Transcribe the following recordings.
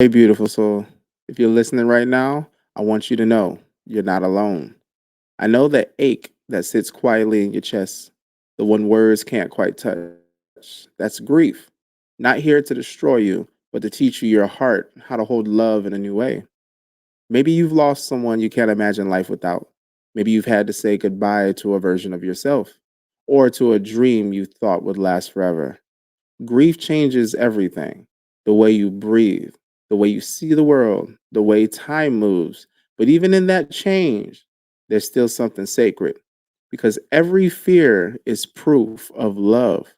Hey, beautiful soul. If you're listening right now, I want you to know you're not alone. I know that ache that sits quietly in your chest, the one words can't quite touch. That's grief. Not here to destroy you, but to teach you your heart how to hold love in a new way. Maybe you've lost someone you can't imagine life without. Maybe you've had to say goodbye to a version of yourself or to a dream you thought would last forever. Grief changes everything: the way you breathe, the way you see the world, the way time moves. But even in that change, there's still something sacred because every fear is proof of love.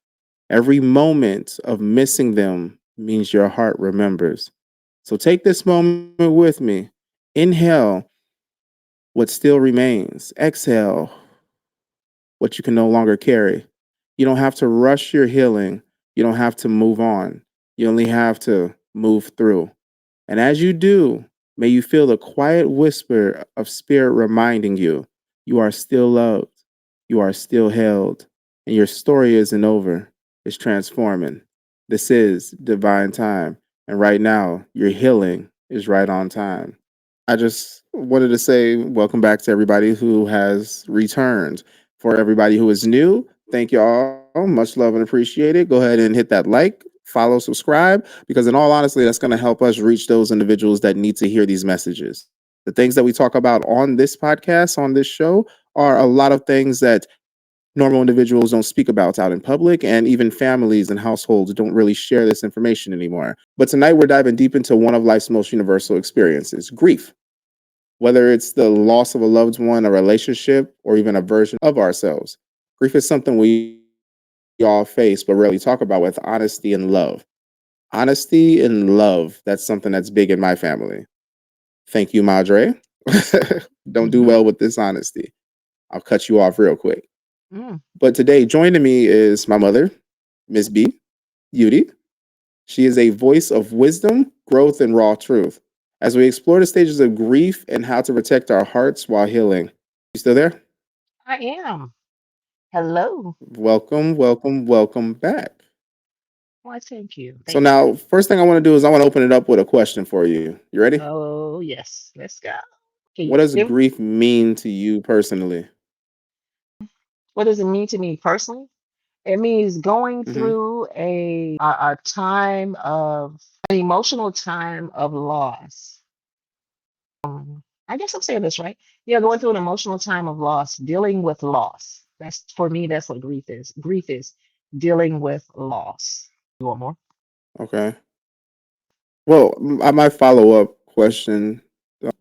Every moment of missing them means your heart remembers. So take this moment with me. Inhale what still remains, exhale what you can no longer carry. You don't have to rush your healing. You don't have to move on. You only have to move through. And as you do, may you feel the quiet whisper of spirit reminding you you are still loved, you are still held, and your story isn't over. It's transforming. This is divine time. And right now, your healing is right on time. I just wanted to say welcome back to everybody who has returned. For everybody who is new, thank you all. Much love and appreciate it. Go ahead and hit that like, follow, subscribe, because in all honesty, that's going to help us reach those individuals that need to hear these messages. The things that we talk about on this podcast, on this show, are a lot of things that normal individuals don't speak about out in public, and even families and households don't really share this information anymore. But tonight, we're diving deep into one of life's most universal experiences: grief. Whether it's the loss of a loved one, a relationship, or even a version of ourselves, grief is something we all face but rarely talk about with honesty and love. Honesty and love, that's something that's big in my family. Thank you, Madre. Don't do Hmm. well with this honesty. I'll cut you off real quick. Mm. But today, joining me is my mother, Miss B, Eudy. She is a voice of wisdom, growth, and raw truth as we explore the stages of grief and how to protect our hearts while healing. You still there? I am. Hello. Welcome, welcome, welcome back. Why, thank you. So Thank you. now, first thing I want to do is I want to open it up with a question for you. You ready? Oh, yes. Let's go. Can What you does hear me? grief mean to you personally? What does it mean to me personally? It means going Hmm. through a time of an emotional time of loss. I guess I'm saying this right. Yeah, going through an emotional time of loss, dealing with loss. That's for me, that's what grief is. Grief is dealing with loss. You want more? Okay. Well, my follow up question,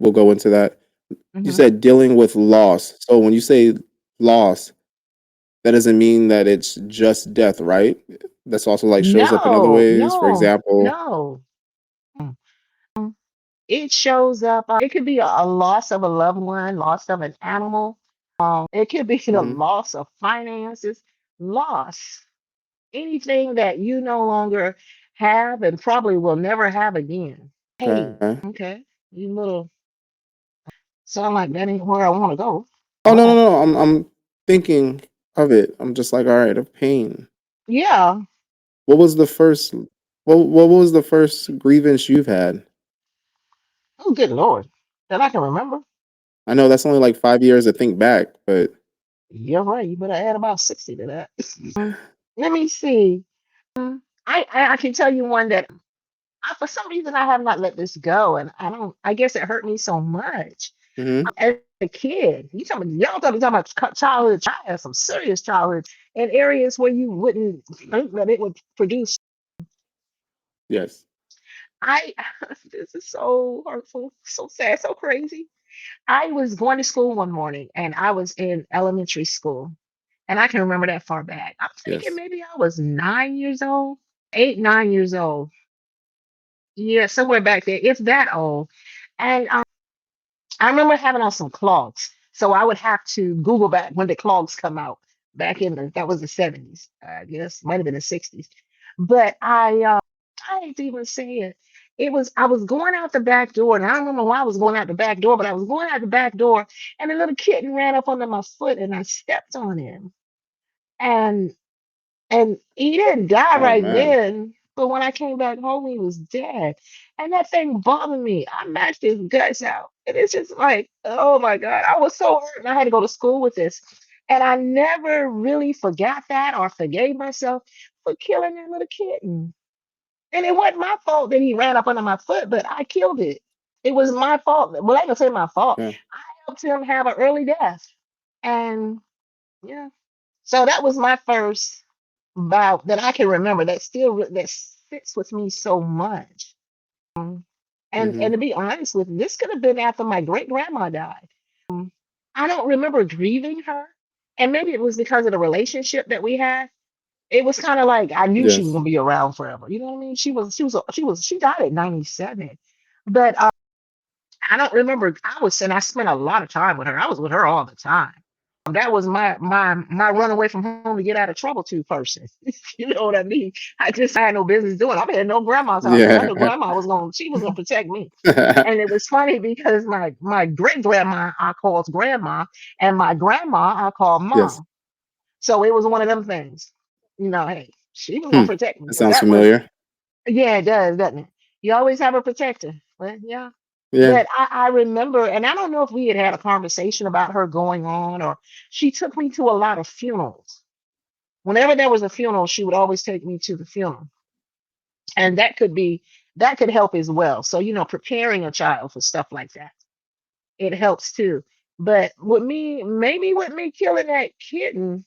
we'll go into that. You Hmm. said dealing with loss. So when you say loss, that doesn't mean that it's just death, right? That's also like shows up in other No, ways. For no, example, no. It shows up. It could be a loss of a loved one, loss of an animal. It could be the hmm, loss of finances, loss, anything that you no longer have and probably will never have again. okay. Pain. Okay. You little sound like that ain't where I want to go. Oh no, no, But no. I'm thinking of it. I'm just like, all right, of pain. yeah. What was the first? What was the first grievance you've had? Oh, good Lord. That I can remember. I know that's only like 5 years to think back, but You're right. You better add about 60 to that. Let me see. I can tell you one that for some reason I have not let this go, and I don't. I guess it hurt me so much hmm, as a kid. Talking about childhood. I had some serious childhood in areas where you wouldn't think that it would produce. yes, I this is so hurtful, so sad, so crazy. I was going to school one morning, and I was in elementary school, and I can remember that far back. I'm thinking yes. maybe I was 9 years old, 8, 9 years old. Yeah, somewhere back there, if that old. And I remember having on some clogs. So I would have to Google back when the clogs come out back in that was the 70s. I guess might have been the 60s. But I hate to even say it. I was going out the back door, and I don't remember why I was going out the back door, but I was going out the back door, and a little kitten ran up under my foot, and I stepped on him. And he didn't die Oh right man. then. But when I came back home, he was dead. And that thing bothered me. I mashed his guts out. And it's just like, oh my God, I was so hurt. And I had to go to school with this. And I never really forgot that or forgave myself for killing that little kitten. And it wasn't my fault that he ran up under my foot, but I killed it. It was my fault. Well, I ain't gonna say my fault. Yeah. I helped him have an early death. And yeah. So that was my first bout that I can remember that that sits with me so much. And Mhm. to be honest with you, this could have been after my great grandma died. I don't remember grieving her, and maybe it was because of the relationship that we had. It was kind of like I knew she was Yes. gonna be around forever. You know what I mean? She died at 97, but I don't remember. I spent a lot of time with her. I was with her all the time. That was my run away from home to get out of trouble to person. You know what I mean? I had no business doing. I'm at no grandma's house because I knew Yeah. grandma was going. She was gonna protect me. And it was funny because my great grandma I called grandma, and my grandma I called Yes. mom. So it was one of them things. Hey, she was gonna Hmm. protect me That because sounds that was familiar. yeah, it does, doesn't it? You always have a protector. Well, yeah. Yeah. But I remember, and I don't know if we had a conversation about her going on, or she took me to a lot of funerals. Whenever there was a funeral, she would always take me to the funeral. And that could help as well. So, preparing a child for stuff like that, it helps too. But maybe with me killing that kitten,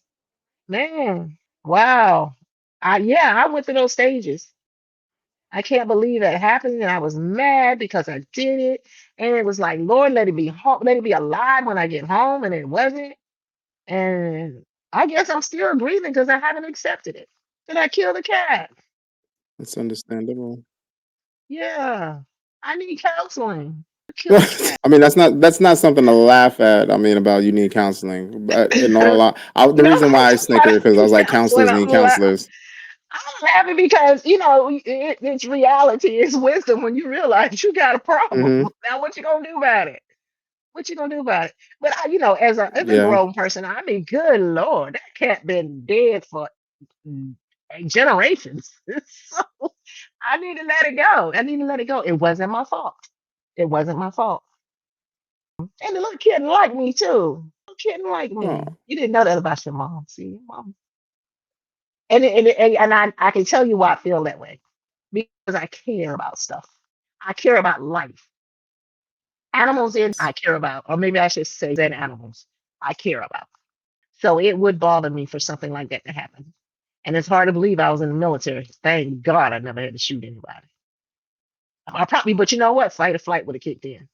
man, wow. I went through those stages. I can't believe that happened, and I was mad because I did it. And it was like, Lord, let it be home, let it be alive when I get home, and it wasn't. And I guess I'm still grieving because I haven't accepted it. Did I kill the cat? That's understandable. Yeah, I need counseling. I killed Well, the cat. I mean, that's not something to laugh at. I mean, about you need counseling, but in all, the No, reason why I when I snickered because I see was like, counseling, counselors need counselors. I'm laughing because it's reality, it's wisdom when you realize you got a problem. Hmm. Now, what you gonna do about it? What you gonna do about it? But as a Yeah. grown person, I mean, good Lord, that cat been dead for mm, generations. So I need to let it go. I need to let it go. It wasn't my fault. It wasn't my fault. And the little kid liked me too. The kid liked Oh, me. You didn't know that about your mom. See, your mom. And I can tell you why I feel that way because I care about stuff. I care about life. Animals in I care about, or maybe I should say that animals I care about. So it would bother me for something like that to happen. And it's hard to believe I was in the military. Thank God I never had to shoot anybody. I probably, but you know what? Fight or flight would have kicked in.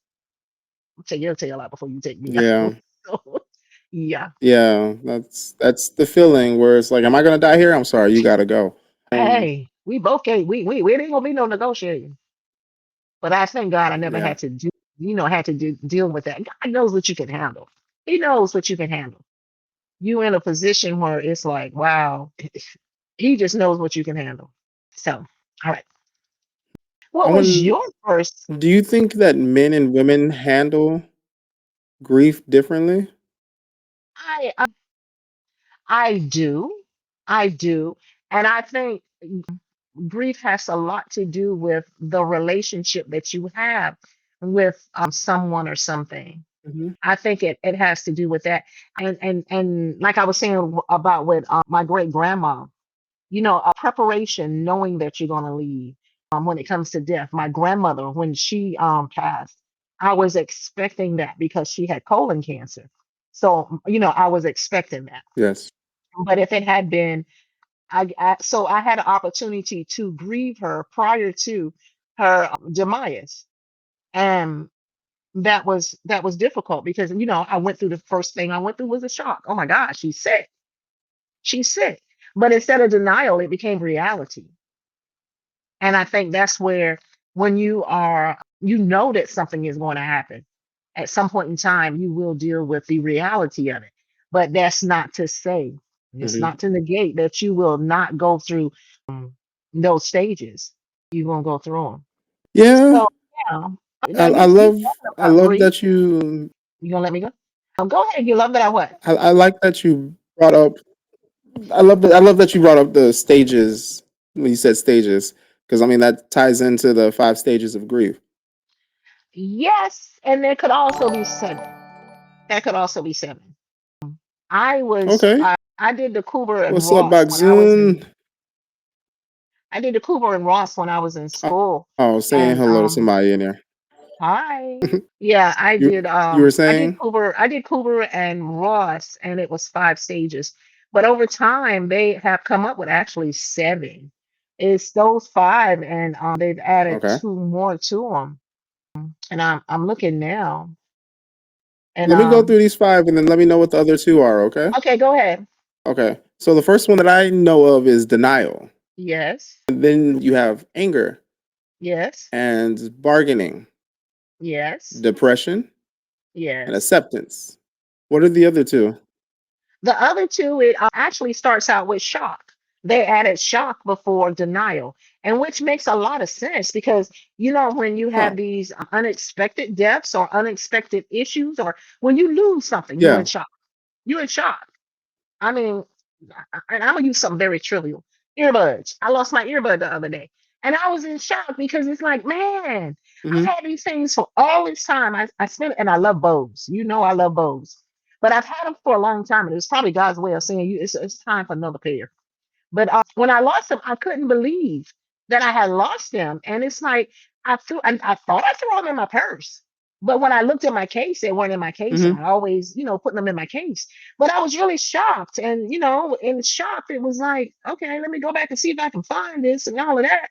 I'll take your tail out before you take me yeah. out. So, yeah. Yeah. That's the feeling where it's like, am I gonna die here? I'm sorry, you gotta go. Hey, we both can't. We ain't gonna be no negotiating. But I thank God I never Yeah. had to deal with that. God knows what you can handle. He knows what you can handle. You in a position where it's like, wow, he just knows what you can handle. So, all right. I What was want. your first? Do you think that men and women handle grief differently? I I do, I do, and I think grief has a lot to do with the relationship that you have with someone or something. Hmm. I think it has to do with that, and like I was saying about with my great grandma, preparation, knowing that you're going to leave. When it comes to death, my grandmother, when she passed, I was expecting that because she had colon cancer. So I was expecting that. Yes. But if it had been, so I had an opportunity to grieve her prior to her demise, and that was difficult because I went through the first thing I went through was a shock. Oh my gosh, she's sick. She's sick. But instead of denial, it became reality. And I think that's where when you know that something is going to happen, at some point in time, you will deal with the reality of it. But that's not to say, it's Hmm. not to negate that you will not go through those stages. You're going to go through them. Yeah. So, yeah, I, now I you love. talking I about love grief. that you. You going to let me go? Go ahead. You love that I what? I like that you brought up. I love that you brought up the stages when you said stages. Because I mean that ties into the 5 stages of grief. Yes, and there could also be seven. That could also be seven. I was Okay. I did the Cooper and What's up, Ross when I was Bagzoon? in I did the Cooper and Ross when I was in school. Oh, saying And hello to somebody in there. hi. Yeah, You were saying? I did Cooper and Ross, and it was 5 stages. But over time they have come up with actually seven. It's those five, and they've added Okay. two more to them. And I'm looking now. And Let me go through these 5 and then let me know what the other 2 are, okay? okay, go ahead. Okay. So the first one that I know of is denial. Yes. And then you have anger Yes. and bargaining, Yes. depression, and Yes. acceptance. What are the other 2? The other two, it actually starts out with shock. They added shock before denial, and which makes a lot of sense because when you Huh. have these unexpected deaths or unexpected issues, or when you lose something, you're in Yeah. shock. You're in shock. I mean, and I'm gonna use something very trivial. Earbuds. I lost my earbud the other day, and I was in shock because it's like, man, I've Hmm. had these things for all this time. I spent, and I love Bose. I love Bose, but I've had them for a long time, and it's probably God's way of saying it's time for another pair. But when I lost them, I couldn't believe that I had lost them. And it's like I thought I threw them in my purse. But when I looked at my case, they weren't in my case. And Hmm. I always, putting them in my case. But I was really shocked. And, in shock, it was like, okay, let me go back and see if I can find this and all of that.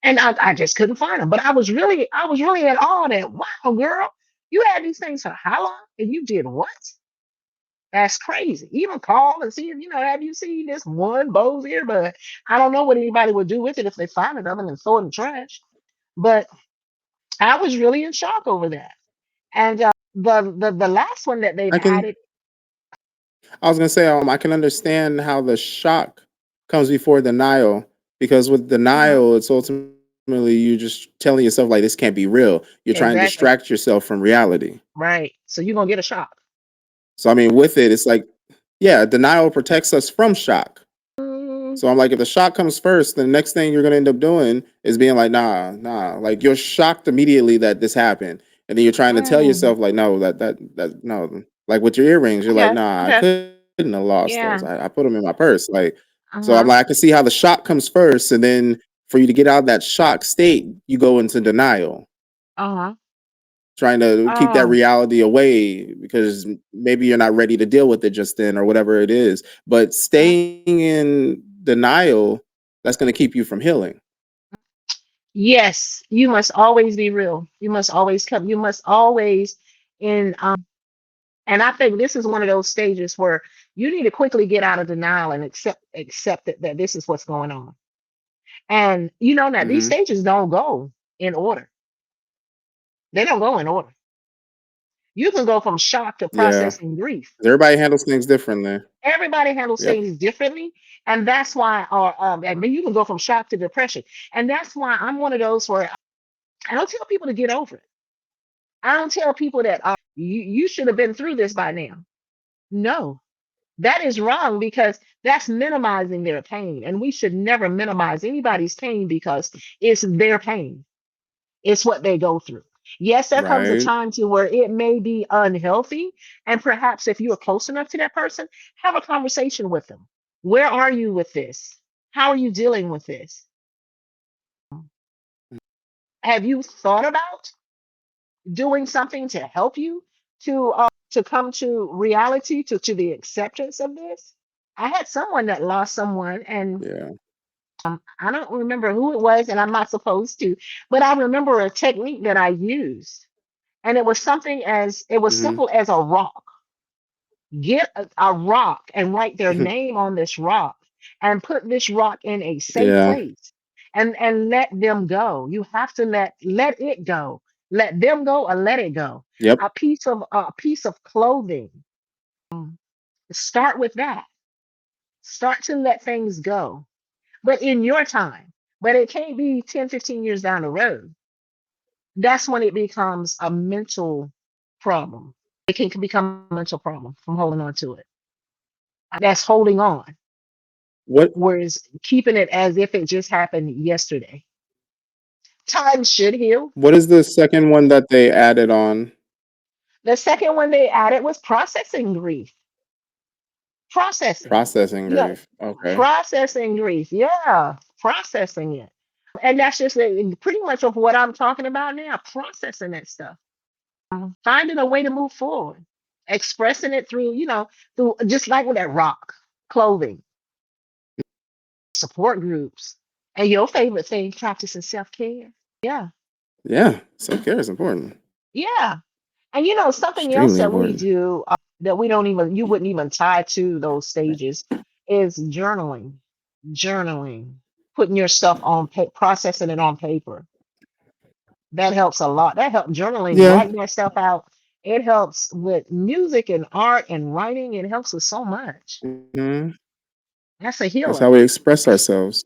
And I just couldn't find them. But I was really at awe that, wow, girl, you had these things for how long? And you did what? That's crazy. Even call and see if have you seen this one Bose earbud? I don't know what anybody would do with it if they find it other than throw it in the trash. But I was really in shock over that. And the last one that they've I can. added, I was gonna say, I can understand how the shock comes before denial because with uh denial, it's ultimately you just telling yourself like this can't be real. You're trying to exactly distract yourself from reality. right. So you're gonna get a shock. So I mean, with it, it's like, yeah, denial protects us from shock. Mm, So I'm like, if the shock comes first, the next thing you're gonna end up doing is being like, nah, nah. Like you're shocked immediately that this happened, and then you're trying to tell mm. yourself like, no, that no. Like with your earrings, you're like, Okay. nah, I Okay. couldn't have lost those. Yeah. I put them in my purse. Like, Uh so I'm huh. like, I can see how the shock comes first, and then for you to get out of that shock state, you go into denial, Uh huh. trying to keep that Oh. reality away because maybe you're not ready to deal with it just then or whatever it is. But Uh, staying in denial, that's going to keep you from healing. yes. You must always be real. You must always come. You must always in And I think this is one of those stages where you need to quickly get out of denial and accept that this is what's going on. And that these Hmm. stages don't go in order. They don't go in order. You can go from shock to Yeah. processing grief. Everybody handles things differently. Everybody handles Yep. things differently, and that's why, or and then you can go from shock to depression, and that's why I'm one of those where I don't tell people to get over it. I don't tell people that you should have been through this by now. No, that is wrong because that's minimizing their pain. And we should never minimize anybody's pain because it's their pain. It's what they go through. Yes, there comes a Right. time to where it may be unhealthy. And perhaps if you are close enough to that person, have a conversation with them. Where are you with this? How are you dealing with this? Have you thought about doing something to help you to come to reality, to the acceptance of this? I had someone that lost someone, and Yeah. I don't remember who it was, and I'm not supposed to, but I remember a technique that I used, and it was Hmm. simple as a rock. Get a rock and write their name on this rock, and put this rock in a safe Yeah. place, and let them go. You have to let it go. Let them go or let it go. Yep. A piece of clothing. Start with that. Start to let things go, but in your time. But it can't be 10, 15 years down the road. That's when it becomes a mental problem. It can become a mental problem from holding on to it. That's holding on, What whereas keeping it as if it just happened yesterday. Time should heal. What is the second one that they added on? The second one they added was processing grief. Processing. Processing You know, grief. Okay. processing grief. Yeah, processing it. And that's just pretty much of what I'm talking about now, processing that stuff. Finding a way to move forward, expressing it through, through just like with that rock, clothing, support groups, and your favorite thing, practicing self care. Yeah, Yeah, self-care is important. yeah. And something else Extremely that we important. do that we don't even, you wouldn't even tie to those stages is journaling. Journaling, putting your stuff on processing it on paper. That helps a lot. That helps journaling, Yeah. writing that stuff out. It helps with music and art and writing. It helps with so much. Mhm. That's a That's how healer. we express ourselves.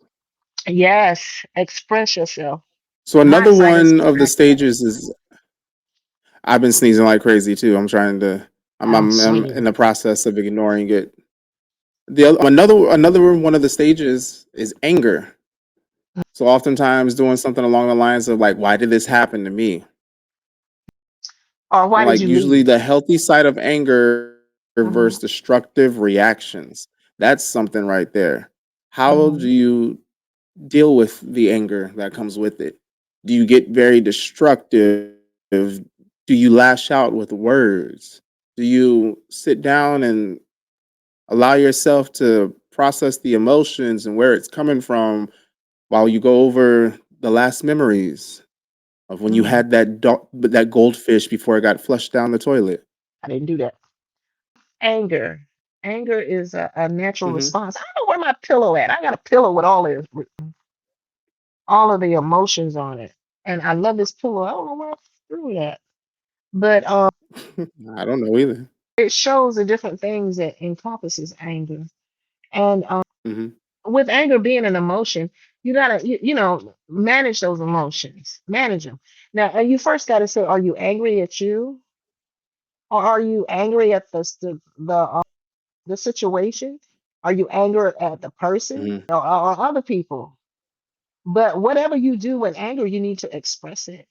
Yes, express yourself. So My another assignments one go of the back to that. stages is I've been sneezing like crazy too. Oh, I'm in sweetie. the process of ignoring it. The other, another one of the stages is anger. So oftentimes doing something along the lines of like, why did this happen to me? Or why And did like you usually leave? the healthy side of anger Hmm. versus destructive reactions. That's something right there. How do Hmm. you deal with the anger that comes with it? Do you get very destructive? Do you lash out with words? Do you sit down and allow yourself to process the emotions and where it's coming from while you go over the last memories of when you Hmm. had that goldfish before it got flushed down the toilet? I didn't do that. Anger. Anger is a natural Hmm. response. I don't know where my pillow at. I got a pillow with all of the emotions on it. And I love this pillow. I don't know where I threw that. But I don't know either. it shows the different things that encompasses anger. And Hmm. with anger being an emotion, you gotta manage those emotions, manage them. Now, you first gotta say, are you angry at you, or are you angry at the situation? Are you angry at the person, Hmm. or other people? But whatever you do with anger, you need to express it.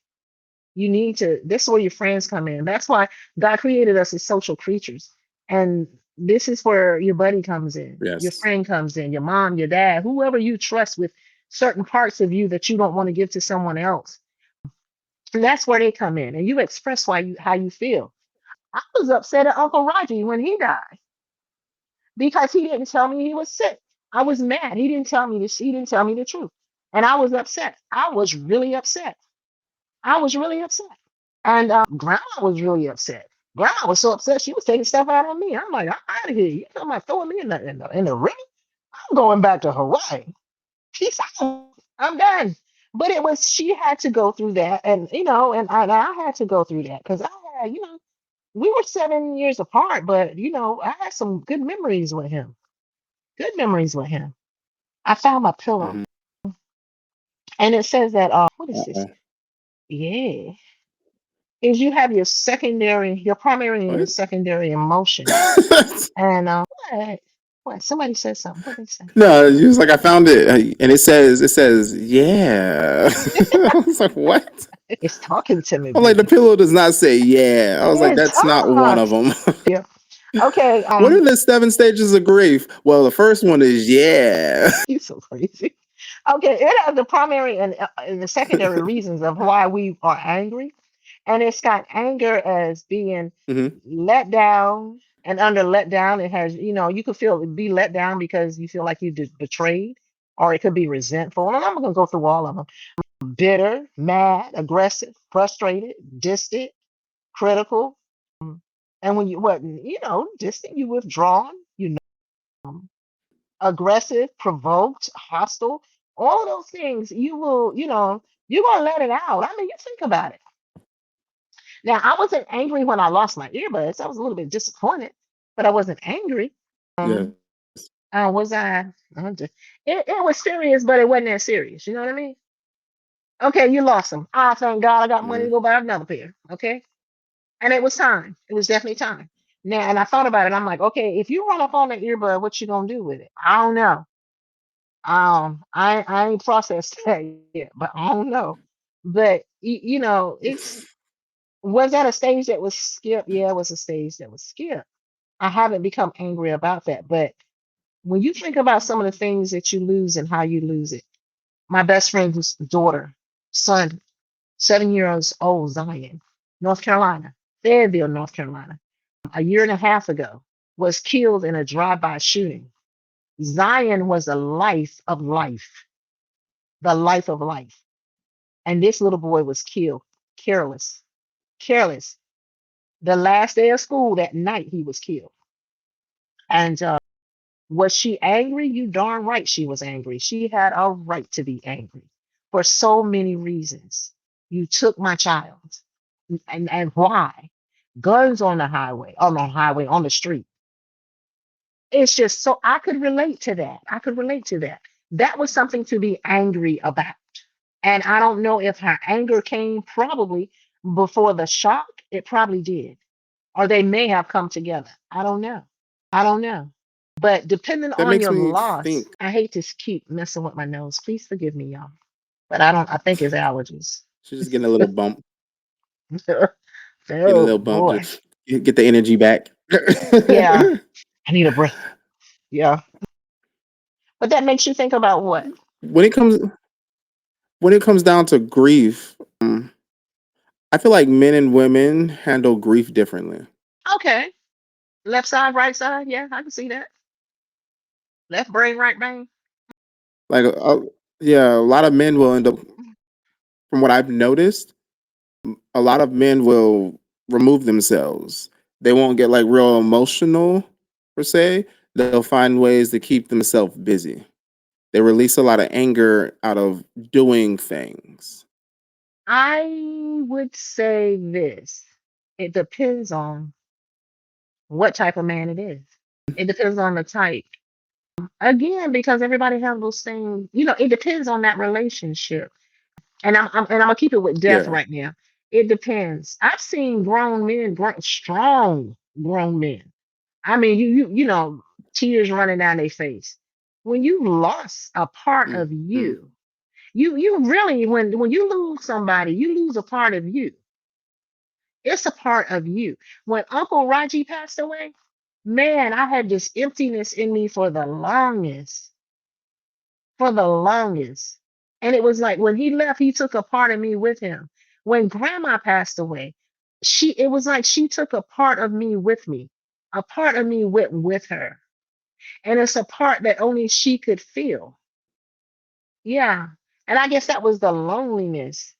You need to, this is where your friends come in. That's why God created us as social creatures. And this is where your buddy comes in, your Yes. friend comes in, your mom, your dad, whoever you trust with certain parts of you that you don't want to give to someone else. And that's where they come in. And you express how you feel. I was upset at Uncle Roger when he died because he didn't tell me he was sick. I was mad. He didn't tell me this, he didn't tell me the truth. And I was upset. I was really upset. I was really upset. And grandma was really upset. Grandma was so upset she was taking stuff out on me. I'm like, I'm out of here. You talking about throwing me in the ring? I'm going back to Hawaii. Peace out. I'm done. But it was she had to go through that, and I had to go through that because I had we were 7 years apart, but I had some good memories with him. Good memories with him. I found my pillow, Hmm. and it says that what is this? Uh-oh. Yeah, is you have your primary and your What? secondary emotions. And what? What? Somebody said something. What did they say? No, you was like I found it, and it says yeah. I was like, what? It's talking to me, I'm like, the baby. pillow does not say yeah. I was like, It that's not one of talks. them. Yeah. Okay. What are the 7 stages of grief? Well, the first one is yeah. You're so crazy. Okay. It has the primary and the secondary reasons of why we are angry, and it's got anger as being Hmm. let down, and under let down, it has you could be let down because you feel like you betrayed, or it could be resentful. And I'm gonna go through all of them. Bitter, mad, aggressive, frustrated, distant, critical. And when distant, you withdrawn, aggressive, provoked, hostile, all of those things, you're gonna let it out. I mean, you think about it. Now, I wasn't angry when I lost my earbuds. I was a little bit disappointed, but I wasn't angry. Yes. Was I? It was serious, but it wasn't that serious. You know what I mean? Okay, you lost them. I thank God I got money to Hmm. go buy another pair. Okay. And it was time. It was definitely time. Now, and I thought about it. I'm like, okay, if you run up on the earbud, what you gonna do with it? I don't know. I ain't processed that yet, but I don't know. But it's was that a stage that was skipped? Yeah, it was a stage that was skipped. I haven't become angry about that. But when you think about some of the things that you lose and how you lose it, my best friend's daughter, son, 7 years old, Zion, North Carolina, Fayetteville, North Carolina, a year and a half ago, was killed in a drive-by shooting. Zion was the life of life. And this little boy was killed, careless, careless. The last day of school that night, he was killed. And was she angry? You darn right she was angry. She had a right to be angry for so many reasons. You took my child. And why? Guns on the highway, on the street. It's just so I could relate to that. I could relate to that. That was something to be angry about. And I don't know if her anger came probably before the shock. It probably did. Or they may have come together. I don't know. I don't know. But depending That on makes your me loss, think. I hate to keep messing with my nose. Please forgive me, y'all. But I don't, I think it's allergies. She's just getting a little bump, getting a Oh little bump, boy. just get the energy back. Yeah. I need a breath. Yeah. But that makes you think about what? when it comes when it comes down to grief, I feel like men and women handle grief differently. Okay. Left side, right side. Yeah, I can see that. Left brain, right brain. Like, yeah, a lot of men will end up, from what I've noticed, a lot of men will remove themselves. They won't get like real emotional per se. They'll find ways to keep themselves busy. They release a lot of anger out of doing things. I would say this. It depends on what type of man it is. It depends on the type. Again, because everybody handles things, it depends on that relationship. And I'm gonna keep it with death Yeah. right now. It depends. I've seen grown men, strong grown men. I mean, tears running down their face. When you lost a part of Mm-hmm. you really when you lose somebody, you lose a part of you. It's a part of you. When Uncle Raji passed away, man, I had this emptiness in me for the longest. And it was like when he left, he took a part of me with him. When grandma passed away, it was like she took a part of me. A part of me went with her. And it's a part that only she could feel. Yeah. And I guess that was the loneliness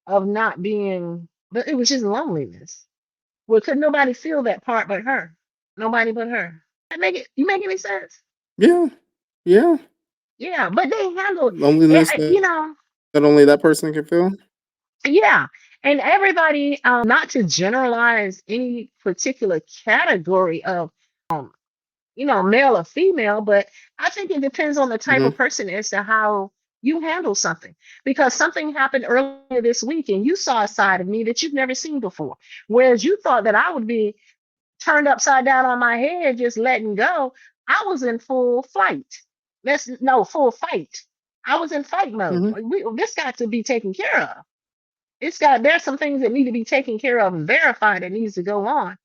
of not being, but it was just loneliness. Well, could nobody feel that part but her? Nobody but her. You make any sense? Yeah. Yeah. Yeah, but they handle Loneliness you that know, only that person can feel. yeah. And everybody, not to generalize any particular category of male or female, but I think it depends on the type Hmm. of person as to how you handle something. Because something happened earlier this week and you saw a side of me that you've never seen before. Whereas you thought that I would be turned upside down on my head, just letting go. I was in full flight. Let's no full fight. I was in fight mode. Hmm. This got to be taken care of. There's some things that need to be taken care of and verified that needs to go on.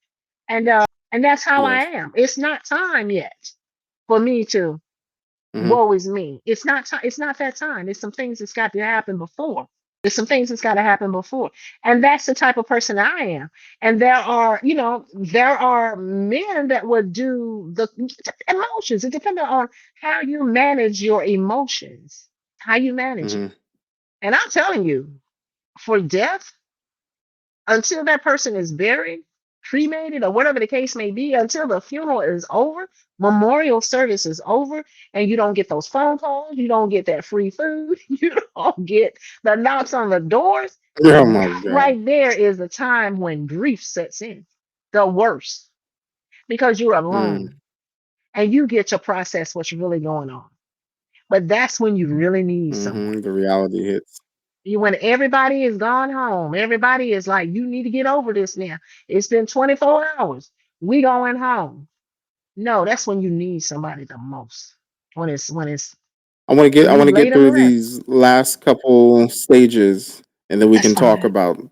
And that's how I Yes. am. It's not time yet for me to Hmm. woe is me. It's not time. It's not that time. There's some things that's got to happen before. There's some things that's got to happen before. And that's the type of person I am. And there are men that would do the emotions. It depends on how you manage your emotions, how you manage it. Hmm. And I'm telling you, for death, until that person is buried, cremated, or whatever the case may be, until the funeral is over, memorial service is over, and you don't get those phone calls, you don't get that free food, you don't get the knocks on the doors. Oh my That god. right there is the time when grief sets in, the worst, because you're Mm. alone and you get to process what's really going on. But that's when you really need someone. The reality hits. When everybody is gone home, everybody is like, you need to get over this now. It's been 24 hours. We going home. No, that's when you need somebody the most. When I want to get. when I you want to lay get to through rest. these last couple stages and then we That's can talk fine. about.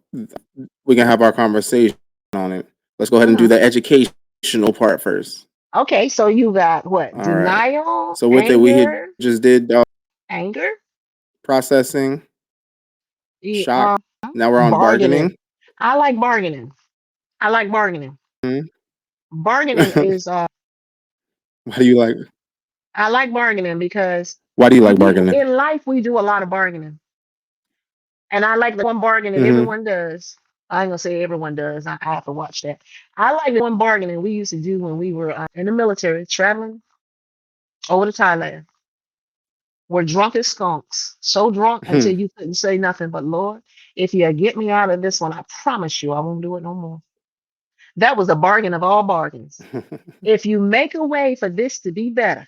We can have our conversation on it. Let's go ahead and do Uh-huh. the educational part first. Okay, so you got what? All right. Denial, So with it, we had anger, just did anger, processing, shock. Now we're on bargaining. bargaining. I like bargaining. I like bargaining. Mhm. Bargaining is Why do you like? I like bargaining because Why do you like we bargaining? in life we do a lot of bargaining. And I like the one bargaining Hmm. everyone does. I ain't gonna say everyone does. I have to watch that. I like the one bargaining we used to do when we were in the military, traveling over to Thailand. We're drunk as skunks, so drunk until you couldn't say nothing but Lord, if you get me out of this one, I promise you I won't do it no more. That was a bargain of all bargains. If you make a way for this to be better,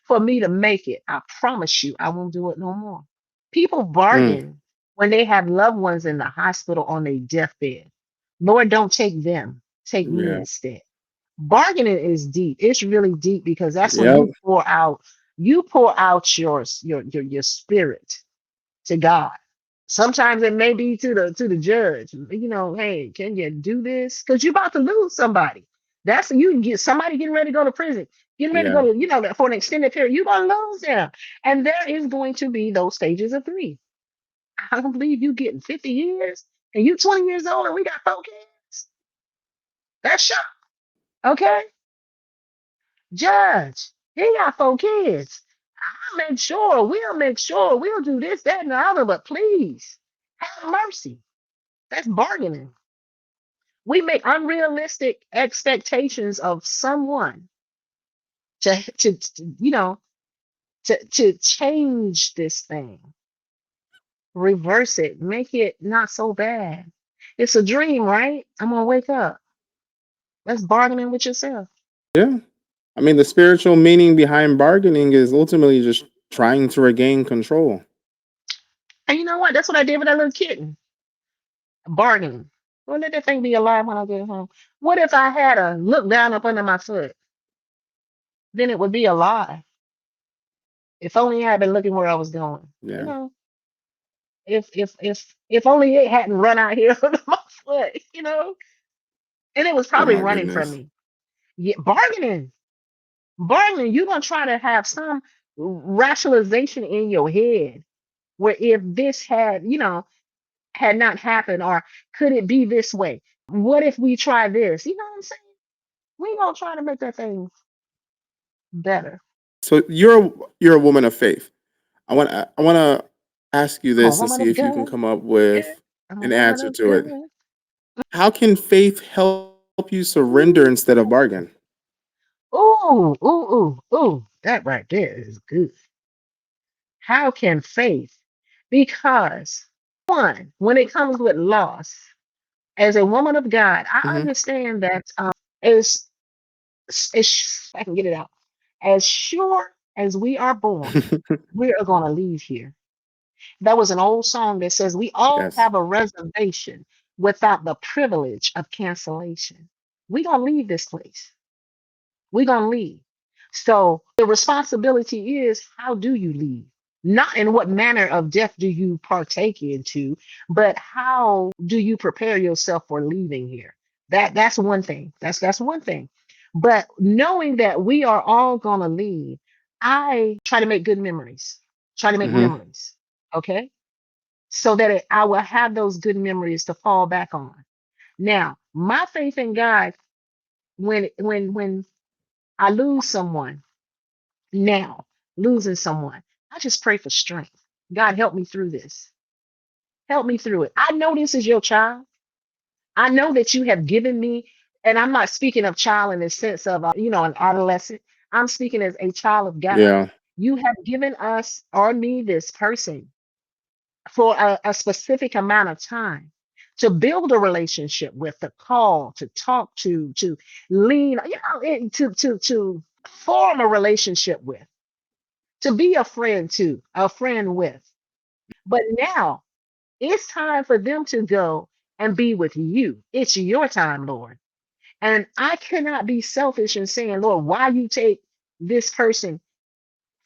for me to make it, I promise you I won't do it no more. People Mm, bargain when they have loved ones in the hospital on their deathbed. Lord, don't take them, take me yeah. instead. Bargaining is deep. It's really deep because that's when Yep. you pour out your spirit to God. Sometimes it may be to the judge. You know, hey, can you do this? Because you're about to lose somebody. That's you can get somebody getting ready to go to prison, getting ready to Yeah. go to, for an extended period. You're gonna lose them. And there is going to be those stages of grief. I don't believe you getting 50 years and you 20 years old and we got 4 kids. That's shock. Okay. Judge, he got 4 kids. We'll make sure, we'll do this, that, and the other, but please have mercy. That's bargaining. We make unrealistic expectations of someone to change this thing, reverse it, make it not so bad. It's a dream, right? I'm gonna wake up. That's bargaining with yourself. Yeah. I mean, the spiritual meaning behind bargaining is ultimately just trying to regain control. And you know what? That's what I did with that little kitten. Bargaining. Well, let that thing be alive when I get home. What if I had a look down up under my foot? Then it would be alive. If only I had been looking where I was going. You Yeah. know, if only it hadn't run out here under my foot, and it was Oh probably my running from goodness. me. Yeah, bargaining. You're gonna try to have some rationalization in your head where if this had not happened, or could it be this way? What if we try this? You know what I'm saying? We gonna try to make that thing better. So you're a woman of faith. I want to ask you I'm a this and woman see of if you can God. come up Yeah, with I'm a an woman answer of to it. God. How can faith help you surrender Ooh, instead of bargain? ooh, ooh, ooh, ooh. That right there is good. How can faith? Because one, when it comes with loss, as a woman of God, I Hmm. understand that as I can get it out. As sure as we are born, we are going to leave here. That was an old song that says we all Yes. have a reservation without the privilege of cancellation. We're going to leave this place. We're going to leave. So the responsibility is, how do you leave? Not in what manner of death do you partake into, but how do you prepare yourself for leaving here? That's one thing. That's one thing. But knowing that we are all gonna leave, I try to make good memories. Try to make Hmm. memories. Okay. So that I will have those good memories to fall back on. Now, my faith in God, when I lose someone, now losing someone, I just pray for strength. God, help me through this. Help me through it. I know this is your child. I know that you have given me, and I'm not speaking of child in the sense of an adolescent. I'm speaking as a child of God. Yeah. You have given us or me this person for a specific amount of time to build a relationship with, to call, to talk to lean, to form a relationship with, to be a friend to, a friend with. But now it's time for them to go and be with you. It's your time, Lord. And I cannot be selfish in saying, Lord, why you take this person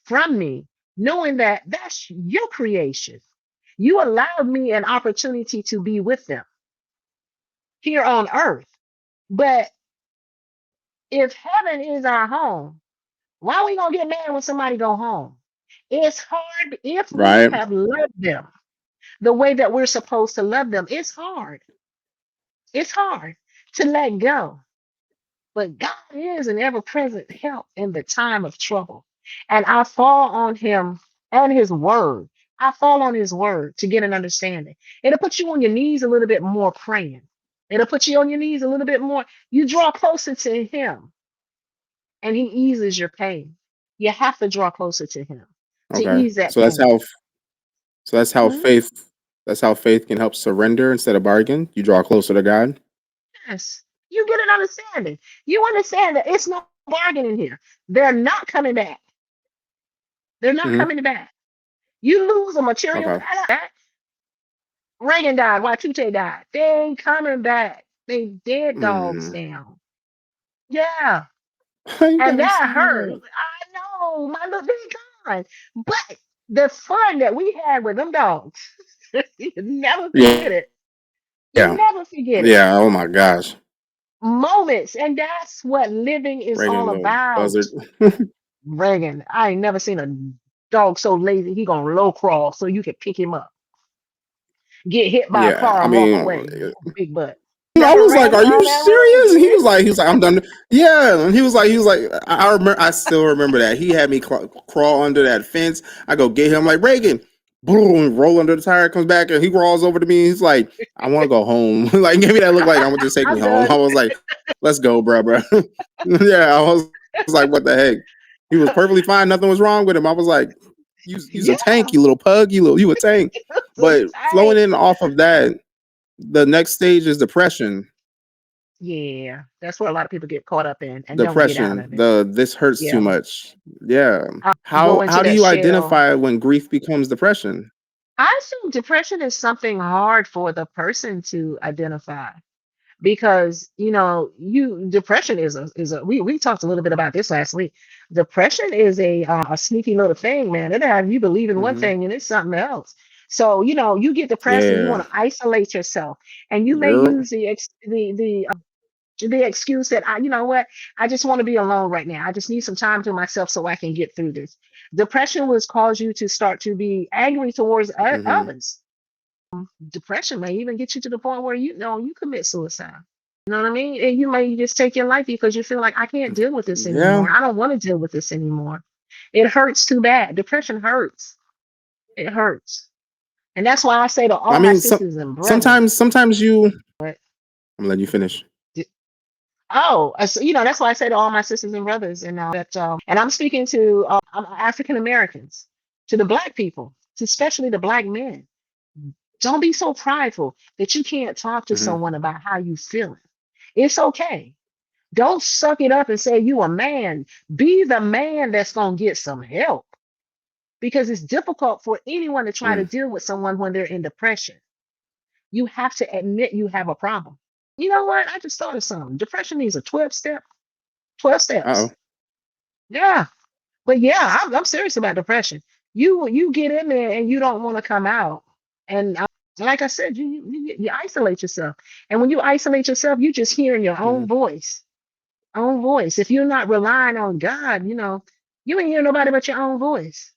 from me, knowing that that's your creation. You allowed me an opportunity to be with them here on earth. But if heaven is our home, why are we gonna get mad when somebody go home? It's hard if we Right. have loved them the way that we're supposed to love them. It's hard. It's hard to let go. But God is an ever present help in the time of trouble. And I fall on Him and His word. I fall on His word to get an understanding. It'll put you on your knees a little bit more praying. It'll put you on your knees a little bit more. You draw closer to Him and He eases your pain. You have to draw closer to Him to Okay. ease that So pain. that's how Mhm. faith can help surrender instead of bargain. You draw closer to God. Yes. You get an understanding. You understand that it's no bargaining here. They're not coming back. They're not Hmm. coming back. You lose a material Okay. back. Reagan died. Y2K died. They ain't coming back. They dead dogs Mm. now. Yeah. Why you And gotta that say hurt. that? I know. My little big gone. But the fun that we had with them dogs, you never Yeah. forget it. You never forget it. Yeah. Oh my gosh. Moments. And that's what living is Raining all little about. buzzard. Reagan, I ain't never seen a dog so lazy he gonna low crawl so you can pick him up. Get hit by a Yeah. car I and walk mean, away. Big butt. I Never was like, ran "Are down you that road serious?" And again. he was like, "I'm done." Yeah, and he was like, I remember, I still remember that he had me crawl under that fence. I go get him, like Reagan, boom, roll under the tire, comes back, and he crawls over to me. And he's like, "I want to go home." Like, give me that look, like I'm gonna just take me I'm home. I done. was like, "Let's go, bro." Yeah, I was like, "What the heck?" He was perfectly fine. Nothing was wrong with him. I was like, "You's a tank, Yeah. you little pug, you a tank." But flowing Hey. in off of that, the next stage is depression. Yeah, that's where a lot of people get caught up in and don't get out Depression. of it. The this hurts too Yeah. much. Yeah. Go How into do that you shell. identify when grief becomes depression? I think depression is something hard for the person to identify because you depression is a we talked a little bit about this last week. Depression is a sneaky little thing, man. It'll have you believe in one Hmm. thing and it's something else. So you get depressed and you Yeah. want to isolate yourself, and you may You're use the excuse that you know what, I just want to be alone right now. I just need some time to myself so I can get through this. Depression will cause you to start to be angry towards hmm others. Depression may even get you to the point where you commit suicide. You know what I mean? And you may just take your life because you feel like I can't deal with this yeah. anymore. I don't want to deal with this anymore. It hurts too bad. Depression hurts. It hurts. And that's why I say to I all my mean, sisters and brothers, sometimes you. but I'm letting you finish. that's why I say to all my sisters and brothers, and that, and I'm speaking to African Americans, to the Black people, to especially the Black men. Don't be so prideful that you can't talk to Hmm. someone about how you feeling. It's okay. Don't suck it up and say you a man. Be the man that's gonna get some help because it's difficult for anyone to try to Mm. deal with someone when they're in depression. You have to admit you have a problem. You know what? I just thought of something. Depression needs a 12 step, 12 Uh steps. Yeah. But yeah, I'm serious about depression. You get in there and you don't want to come out. And like I said, you isolate yourself. And when you isolate yourself, you just hearing your oh. own voice. Own voice. If you're not relying on God, you ain't hear nobody but your own voice.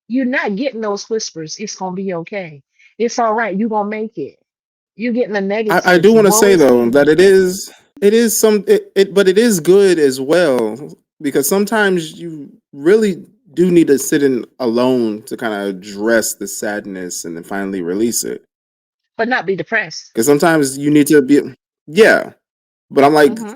You're not getting those whispers. It's gonna be okay. It's all right. You're gonna make it. You're getting the I negatives. do want to Woe say is though me. that but it is good as well, because sometimes you really do need to sit in alone to kind of address the sadness and then finally release it. But not be depressed. Because sometimes you need to be, yeah. But I'm like, Hmm.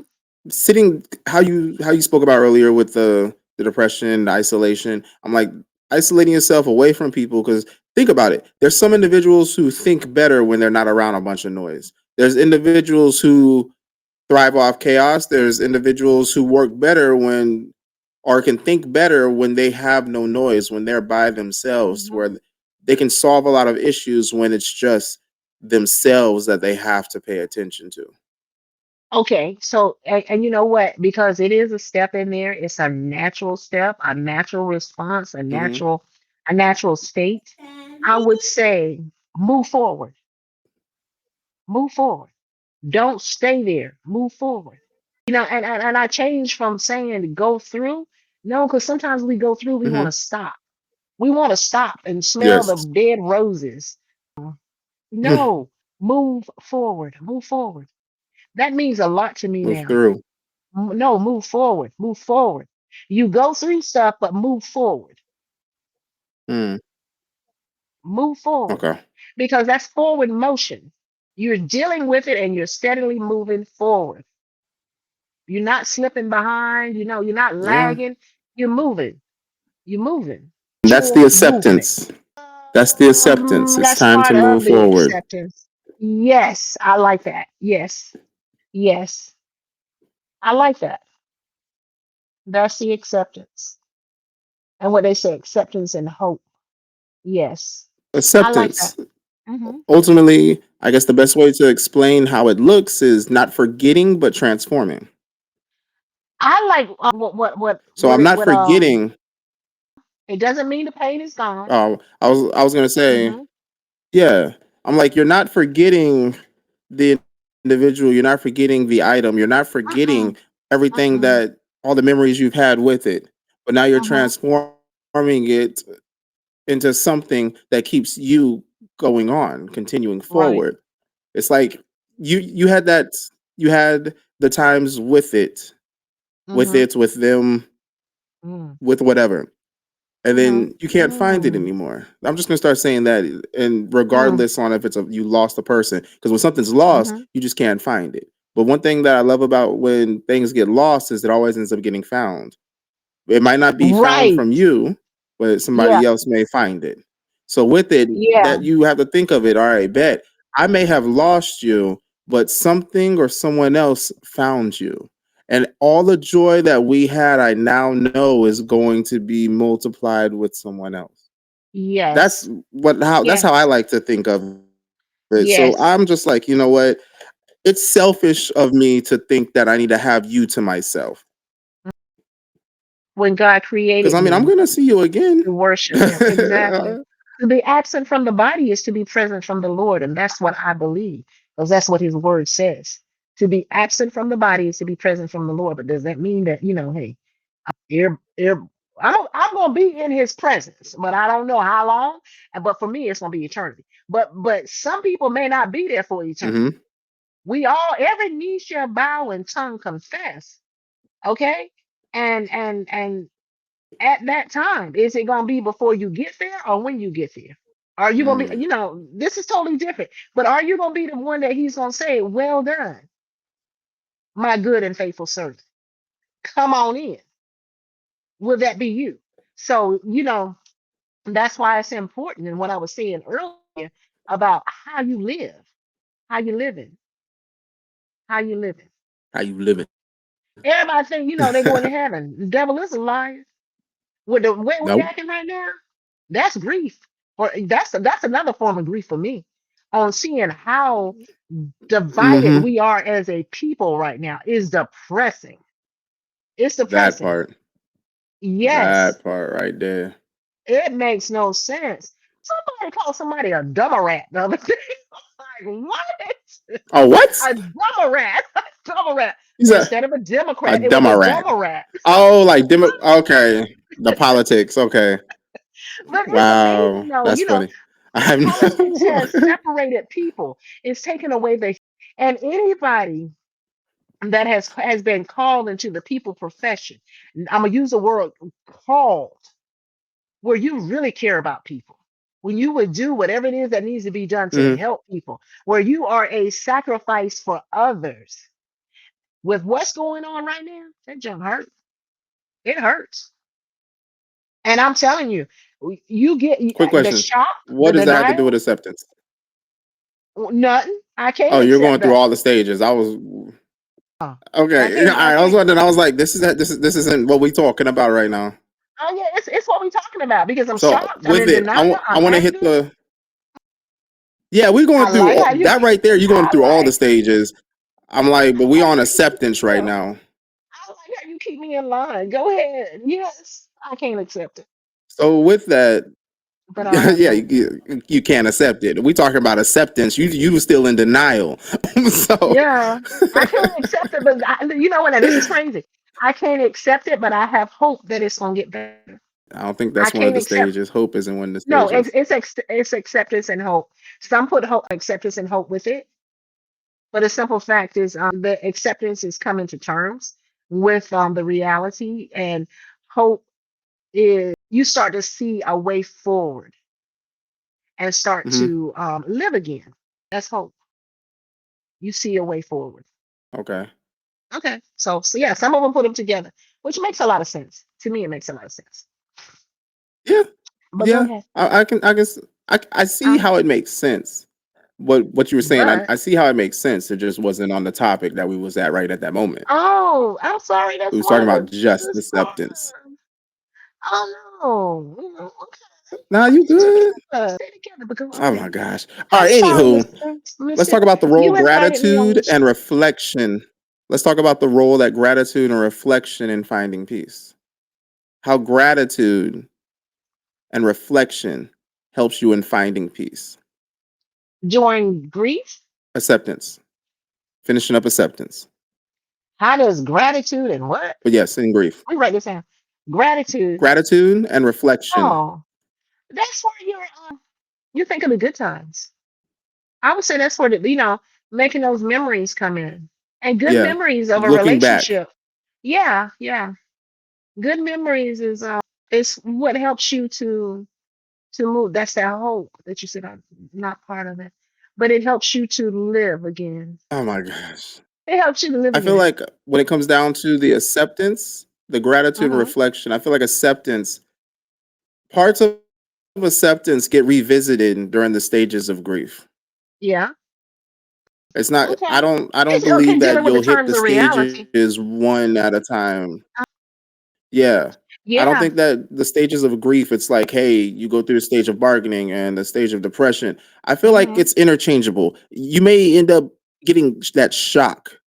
sitting, how you spoke about earlier with the depression, the isolation. I'm like, isolating yourself away from people, because think about it. There's some individuals who think better when they're not around a bunch of noise. There's individuals who thrive off chaos. There's individuals who work better when, or can think better when they have no noise, when they're by themselves, Hmm. where they can solve a lot of issues when it's just themselves that they have to pay attention to. Okay, so and you know what? Because it is a step in there, it's a natural step, a natural response, Hmm. a natural state. I would say. Move forward. Move forward. Don't stay there. Move forward. And I changed from saying to go through. No, because sometimes we go through, we want Hmm. to stop. We want to stop and smell the Yes. dead roses. No, move forward. Move forward. That means a lot to me Move now. through. No, move forward. Move forward. You go through stuff, but move forward. Mm. Move forward. Okay. Because that's forward motion. You're dealing with it and you're steadily moving forward. You're not slipping behind, you're not Yeah. lagging. You're moving. You're moving. That's the Actual movement. acceptance. That's the acceptance. It's That's time to part move of the forward. acceptance. Yes, I like that. Yes, yes, I like that. That's the acceptance. And what they say, acceptance and hope. Yes, I like that. Acceptance. hmm Ultimately, I guess the best way to explain how it looks is not forgetting, but transforming. I like what So what I'm it not what forgetting. it doesn't mean the pain is gone. I was gonna say, hmm yeah. I'm like, you're not forgetting the individual. You're not forgetting the item. You're not forgetting Mm-mm, everything mm-mm, that all the memories you've had with it. But now you're mm-hmm. transforming it into something that keeps you going on, continuing Right. forward. It's like you had that you had the times Mm-hmm. with them, Mm, with whatever. And mm-hmm. then you can't find it Mm, anymore. I'm just gonna start saying that, and mm, regardless on if you lost a person, because when something's lost, mm-hmm. you just can't find it. But one thing that I love about when things get lost is it always ends up getting found. It might not be found Right. from you, but Yeah. somebody else may find it. So with it, Yeah. that you have to think of it. All right, bet I may have lost you, but something or someone else found you. And all the joy that we had, I now know is going to be multiplied with someone else. Yes. That's how Yes. I like to think of it. So Yes. I'm just like, you know what? It's selfish of me to think that I need to have you to myself. When God Because created I mean, I'm me gonna see you again. to worship Him. Exactly. To be absent from the body is to be present from the Lord. And that's what I believe, because that's what His word says. To be absent from the body is to be present from the Lord. But does that mean that, hey, ear, ear, I'm going to be in His presence, but I don't know how long. But for me, it's going to be eternity. But some people may not be there for eternity. Hmm. Every knee shall bow and tongue confess. Okay. And at that time, is it gonna be before you get there or when you get there? Are you gonna be, Mm. this is totally different, but are you gonna be the one that he's gonna say, well done, my good and faithful servant? Come on in. Will that be you? So, that's why it's important. And what I was saying earlier about how you live, how you living, how you living. How you living? Everybody think, they're going to heaven. The devil is a liar. With the way we Nope. acting right now, that's grief. Or that's another form of grief for me. On seeing how divided Hmm. we are as a people right now is depressing. It's That depressing. part. Yes, That part right there. it makes no sense. Somebody called somebody a dumber rat the other day. I'm like, what? Oh, what? A dumber rat. A dumber rat. He's Instead of a a Democrat, it was a dumber rat. dumber rat. Oh, like okay. The politics. Okay. But it's Wow. amazing though, That's funny. I have politics has no. separated people. It's taken away and anybody that has been called into the people profession. I'm gonna use the word called, where you really care about people. When you would do whatever it is that needs to be done to Mhm. help people, where you are a sacrifice for others. With what's going on right now, that junk hurt. It hurts. And I'm telling you, you get Quick the question. shock, What the does that have to do denial, with acceptance? nothing. I Oh, can't you're accept going through nothing. all the stages. I was Uh, I okay. can't. I I was can't. wondering. I was like, this isn't what we talking about right now. Oh yeah, it's what we're talking about because I'm So shocked. I'm with in it, denial. I I'm want to hit angry. the yeah. We're going I through like how you. that right there. You're going through all I the like. stages. I'm like, but I we like on how you keep acceptance me right in. now. I like how you keep me in line. Go ahead. Yes, I can't accept it. So with that, but I have Yeah, hope. you can't accept it. We talking about acceptance. You were still in denial. So Yeah, I can't accept it, but you know what? Now this is crazy. I can't accept it, but I have hope that it's gonna get better. I don't think I that's one of can't the accept. stages. Hope isn't one of the No, stages. it's acceptance and hope. Some put hope, acceptance, and hope with it, but the simple fact is, the acceptance is coming to terms with the reality, and hope is you start to see a way forward and start Hmm. to live again. That's hope. You see a way forward. Okay. Okay, so yeah, some of them put them together, which makes a lot of sense. To me, it makes a lot of sense. Yeah. But go Yeah. ahead. I see Um, how it makes sense. What you were saying, but I see how it makes sense. It just wasn't on the topic that we was at right at that moment. oh, I'm sorry. We That's was talking why about the just acceptance. storm. Oh no. Okay. Nah, Put you it good. together. Stay together. But go. Oh Okay. my gosh. All I'm right. sorry, Anywho, Mister. let's Mister. talk about the role You invited me on gratitude your and show. reflection. Let's talk about the role that gratitude and reflection in finding peace. How gratitude and reflection helps you in finding peace. During grief, Acceptance. Finishing up acceptance. how does gratitude and what? But yes, in grief. Let me write this down. Gratitude. Gratitude and reflection. Oh, that's where you think of the good times. I would say that's where making those memories come in. And good Yeah. memories of a Looking back. relationship. Yeah, yeah. Good memories is what helps you to move. That's that hope that you said I'm not part of it. But it helps you to live again. Oh my gosh. It helps you to live I feel again. like when it comes down to the acceptance, the gratitude and Mm-hmm. reflection, I feel like acceptance, parts of acceptance get revisited during the stages of grief. Yeah. It's not Okay. I don't It's okay believe that dealing with the you'll hit terms the of reality. stages one at a time. Yeah. I don't Yeah. think that the stages of grief, it's like, hey, you go through the stage of bargaining and the stage of depression. I feel like Mm-hmm. it's interchangeable. You may end up getting that shock,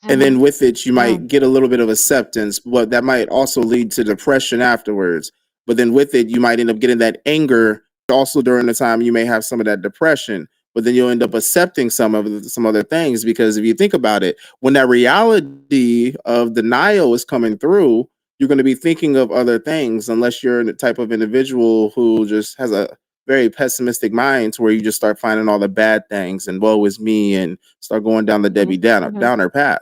and Mm-hmm. then with it you Mm-hmm. might get a little bit of acceptance, but that might also lead to depression afterwards. But then with it you might end up getting that anger also during the time you may have some of that depression, but then you'll end up accepting some other things, because if you think about it, when that reality of denial is coming through, you're going to be thinking of other things, unless you're the type of individual who just has a very pessimistic mind, to where you just start finding all the bad things and woe is me and start going down the Mm-hmm. Debbie Mm-hmm. Downer path.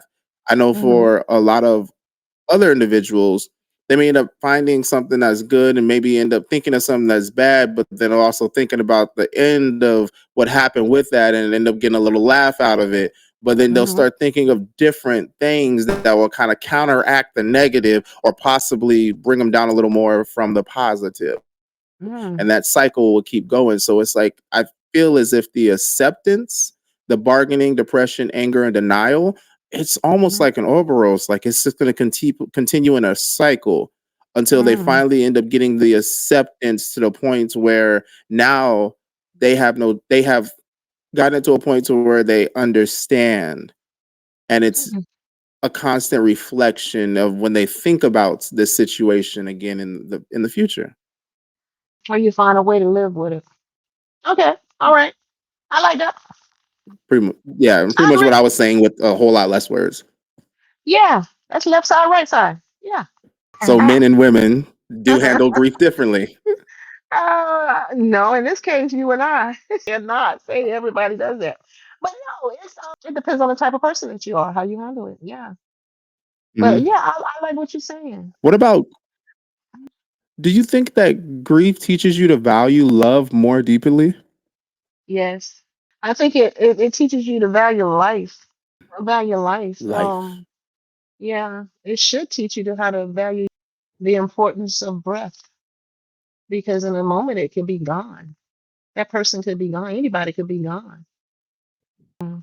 I know Mm-hmm. for a lot of other individuals, they may end up finding something that's good and maybe end up thinking of something that's bad, but then also thinking about the end of what happened with that and end up getting a little laugh out of it. But then they'll Mm-hmm. start thinking of different things that will kind of counteract the negative, or possibly bring them down a little more from the positive. Mm-hmm. And that cycle will keep going. So it's like, I feel as if the acceptance, the bargaining, depression, anger, and denial, it's almost Mm-hmm. like an Ouroboros. Like it's just going to continue in a cycle until they Mm-hmm. finally end up getting the acceptance to the point where now they have gotten to a point to where they understand, and it's Mm-hmm. a constant reflection of when they think about this situation again in the future. Or you find a way to live with it. Okay. All right. I like that. Yeah, pretty I much what agree. I was saying with a whole lot less words. Yeah. That's left side, right side. Yeah. So men and women do handle grief differently. No, in this case, you and I cannot say everybody does that. But no, it depends on the type of person that you are, how you handle it. Yeah. But Mhm. yeah, I like what you're saying. What about, do you think that grief teaches you to value love more deeply? Yes. I think it teaches you to value life. Value life. Life. Yeah, it should teach you to how to value the importance of breath, because in a moment it could be gone. That person could be gone. Anybody could be gone.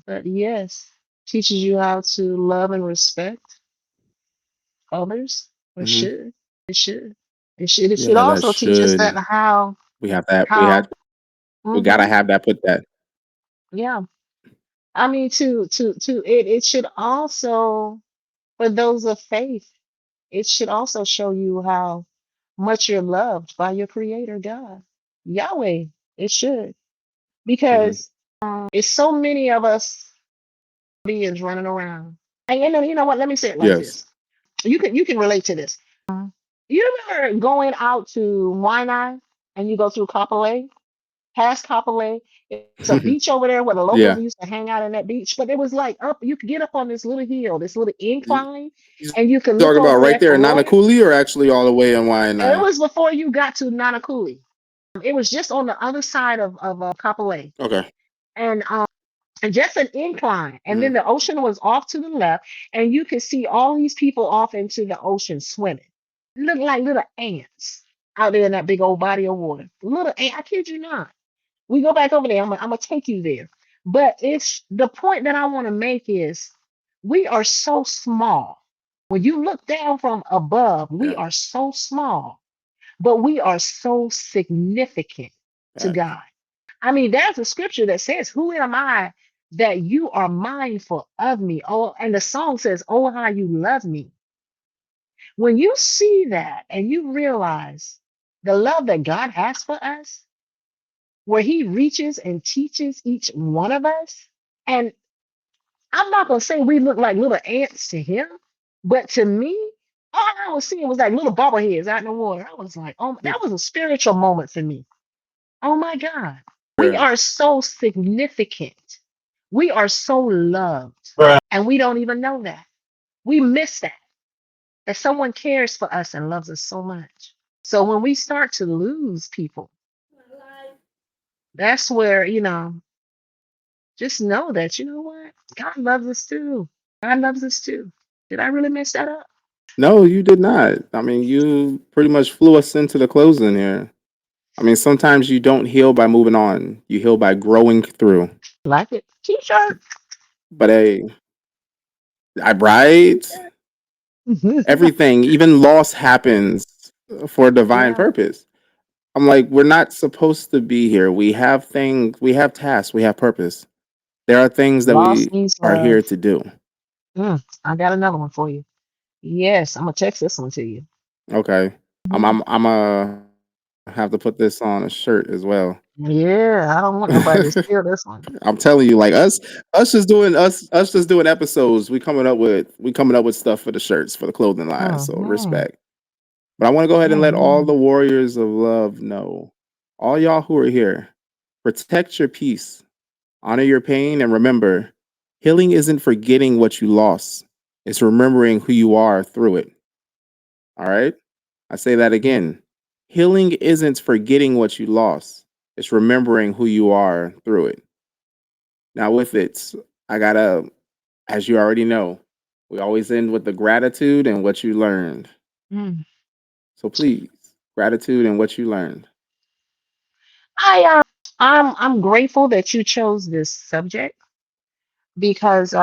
But yes, teaches you how to love and respect others. Or Hmm. should. It should. It should. It should Yeah, that also teach us that should. how We have that. how. We gotta Hmm. have that. Put that. Yeah. I mean, to it should also, for those of faith, it should also show you how much you're loved by your Creator God. Yahweh. It should. Hmm. Because it's so many of us beings running around. And you know what? Let me say it like Yes. this. You can relate to this. You remember going out to Waianae and you go through Kapolei, past Kapolei. It's a beach over there where the locals Yeah. used to hang out in that beach. But it was like up, you could get up on this little hill, this little You incline, you and you can look talking about over right at there the in water. Nanakuli or actually all the way in It Waianae? was before you got to Nanakuli. It was just on the other side of Kapolei. Okay. And just an incline. And Hmm. then the ocean was off to the left, and you could see all these people off into the ocean swimming. Look like little ants out there in that big old body of water. Little ant, I kid you not. We go back over there. I'm gonna take you there. But it's the point that I want to make is we are so small. When you look down from above, we Yeah. are so small, but we are so significant to Facts. God. I mean, there's a scripture that says, "Who am I that you are mindful of me?" Oh, and the song says, "Oh, how you love me." When you see that and you realize the love that God has for us, where He reaches and teaches each one of us, and I'm not gonna say we look like little ants to Him, but to me, all I was seeing was like little bobbleheads out in the water. I was like, oh, that was a spiritual moment for me. Oh my God. We Sure. are so significant. We are so loved. And we don't even know that. We miss that someone cares for us and loves us so much. So when we start to lose people, that's where, just know that, you know what? God loves us too. God loves us too. Did I really mess that up? No, you did not. I mean, you pretty much flew us into the closing here. I mean, sometimes you don't heal by moving on. You heal by growing through. Like it. T-shirt. But hey, I right. Everything, even loss happens for a divine Yeah. purpose. I'm like, we're not supposed to be here. We have things, we have tasks, we have purpose. There are things that Loss we means are love. here to do. I got another one for you. Yes, I'm gonna text this one to you. Okay. Mhm. I'm have to put this on a shirt as well. Yeah, I don't want nobody to steal this one. I'm telling you, like us just doing episodes. We coming up with stuff for the shirts for the clothing line. So Hmm. respect. But I want to go ahead and let all Hmm. the warriors of love know, all y'all who are here, protect your peace, honor your pain, and remember, healing isn't forgetting what you lost. It's remembering who you are through it. All right. I say that again. Healing isn't forgetting what you lost. It's remembering who you are through it. Now, with it, I gotta, as you already know, we always end with the gratitude and what you learned. Mm. So please, gratitude and what you learned. I'm grateful that you chose this subject because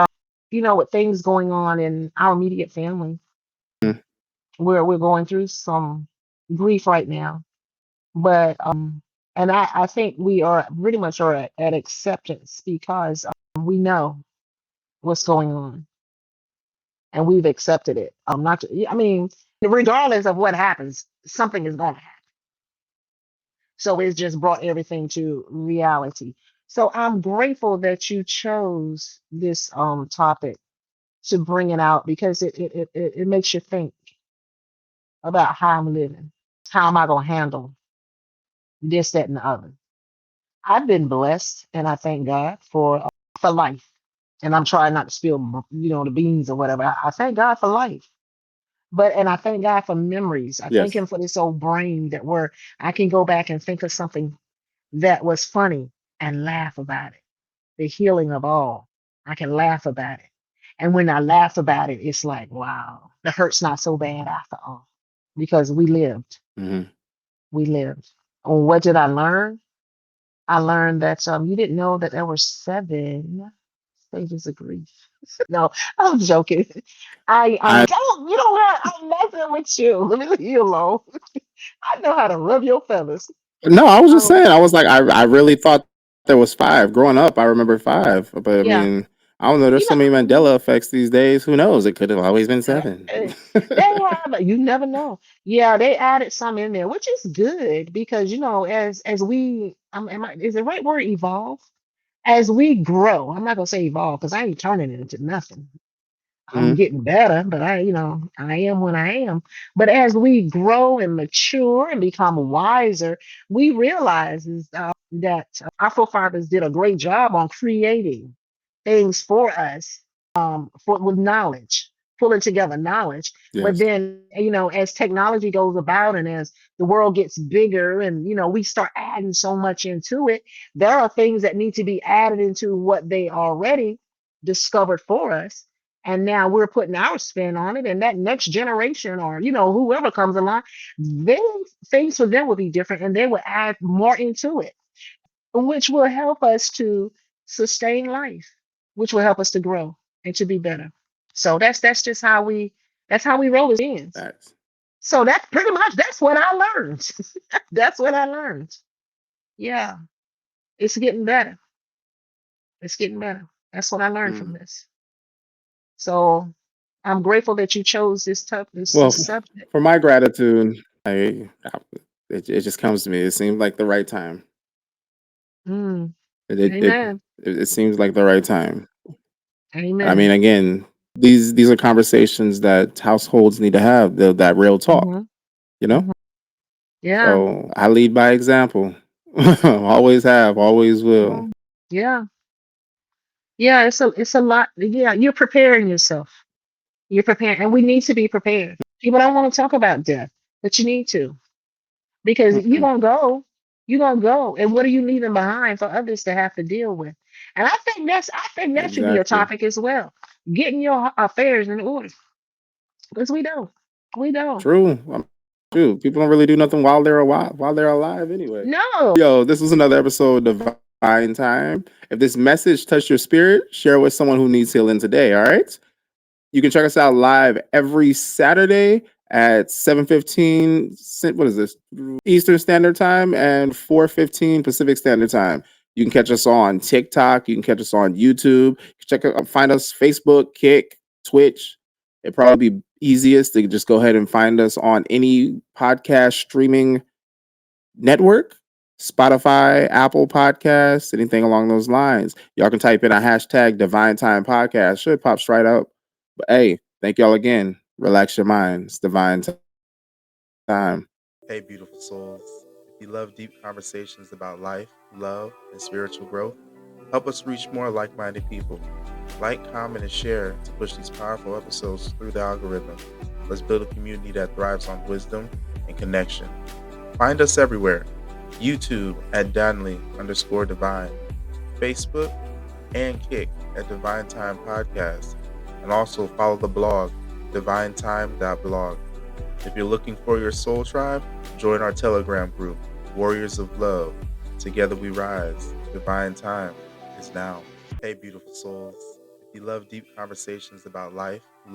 with things going on in our immediate family, Mm. where we're going through some grief right now. But and I think we are pretty much are at acceptance because we know what's going on and we've accepted it. Not I mean, regardless of what happens, something is going to happen. So it's just brought everything to reality. So I'm grateful that you chose this topic to bring it out because it makes you think about how I'm living. How am I gonna handle this, that, and the other? I've been blessed and I thank God for life. And I'm trying not to spill the beans or whatever. I thank God for life. And I thank God for memories. I thank Yes. him for this old brain that where I can go back and think of something that was funny and laugh about it. The healing of all. I can laugh about it. And when I laugh about it, it's like, wow, the hurt's not so bad after all. Because we lived. Hmm. We lived. And what did I learn? I learned that you didn't know that there were 7 stages of grief. No, I'm joking. I I don't you know what? I'm messing with you. Let me leave you alone. I know how to rub your feathers. no, I was just Um, saying. I was like, I really thought there was five. Growing up, I remember five, but I yeah, mean, I don't know. There's You so many know, Mandela effects these days. Who knows? It could have always been uh, seven. uh, they have, you never know. Yeah, they added some in there, which is good because as we, is the right word evolve? As we grow, I'm not gonna say evolve because I ain't turning it into nothing. I'm Mhm. getting better, but I am when I am. But as we grow and mature and become wiser, we realize that our forefathers did a great job on creating things for us, with knowledge, pulling together knowledge. But Yes. then, as technology goes about and as the world gets bigger and, we start adding so much into it, there are things that need to be added into what they already discovered for us. And now we're putting our spin on it. And that next generation or, whoever comes along, then things for them will be different and they will add more into it, which will help us to sustain life, which will help us to grow and to be better. So that's just how we roll as beings. Facts. So that's pretty much that's what I learned. That's what I learned. Yeah, it's getting better. It's getting better. That's what I learned from Mm. this. So I'm grateful that you chose this tough this Well, subject. for my gratitude, it just comes to me. It seemed like the right time. Mm, It it it, amen. it seems like the right time. I mean, Amen. again, these are conversations that households need to have. That real talk. Hmm. You know. Hmm. Yeah. So I lead by example. Always have. Always will. Mhm. Yeah. Yeah. It's a lot. Yeah. You're preparing yourself. You're preparing, and we need to be prepared. People don't want to talk about death, but you need to because you're Mm-mm. gonna go. You're gonna go, and what are you leaving behind for others to have to deal with? And I think that should be a Exactly. topic as well. Getting your affairs in order because we don't. We don't. True. True. People don't really do nothing while they're alive anyway. No. Yo, this was another episode of Divine Time. If this message touched your spirit, share it with someone who needs healing today. All right. You can check us out live every Saturday at 7:15. What is this? Eastern Standard Time and 4:15 Pacific Standard Time. You can catch us on TikTok. You can catch us on YouTube. Find us Facebook, Kick, Twitch. It'd probably be easiest to just go ahead and find us on any podcast streaming network, Spotify, Apple Podcasts, anything along those lines. Y'all can type in a hashtag Divine Time Podcast. Should pops right up. But hey, thank y'all again. Relax your minds. Divine Time. Hey, beautiful souls. If you love deep conversations about life, love, and spiritual growth, help us reach more like minded people. Like, comment, and share to push these powerful episodes through the algorithm. Let's build a community that thrives on wisdom and connection. Find us everywhere: YouTube at Danli_Divine, Facebook and Kick at Divine Time Podcast, and also follow the blog, divinetime.blog. If you're looking for your soul tribe, join our Telegram group, Warriors of Love. Together we rise. Divine time is now. Hey, beautiful souls. If you love deep conversations about life, love,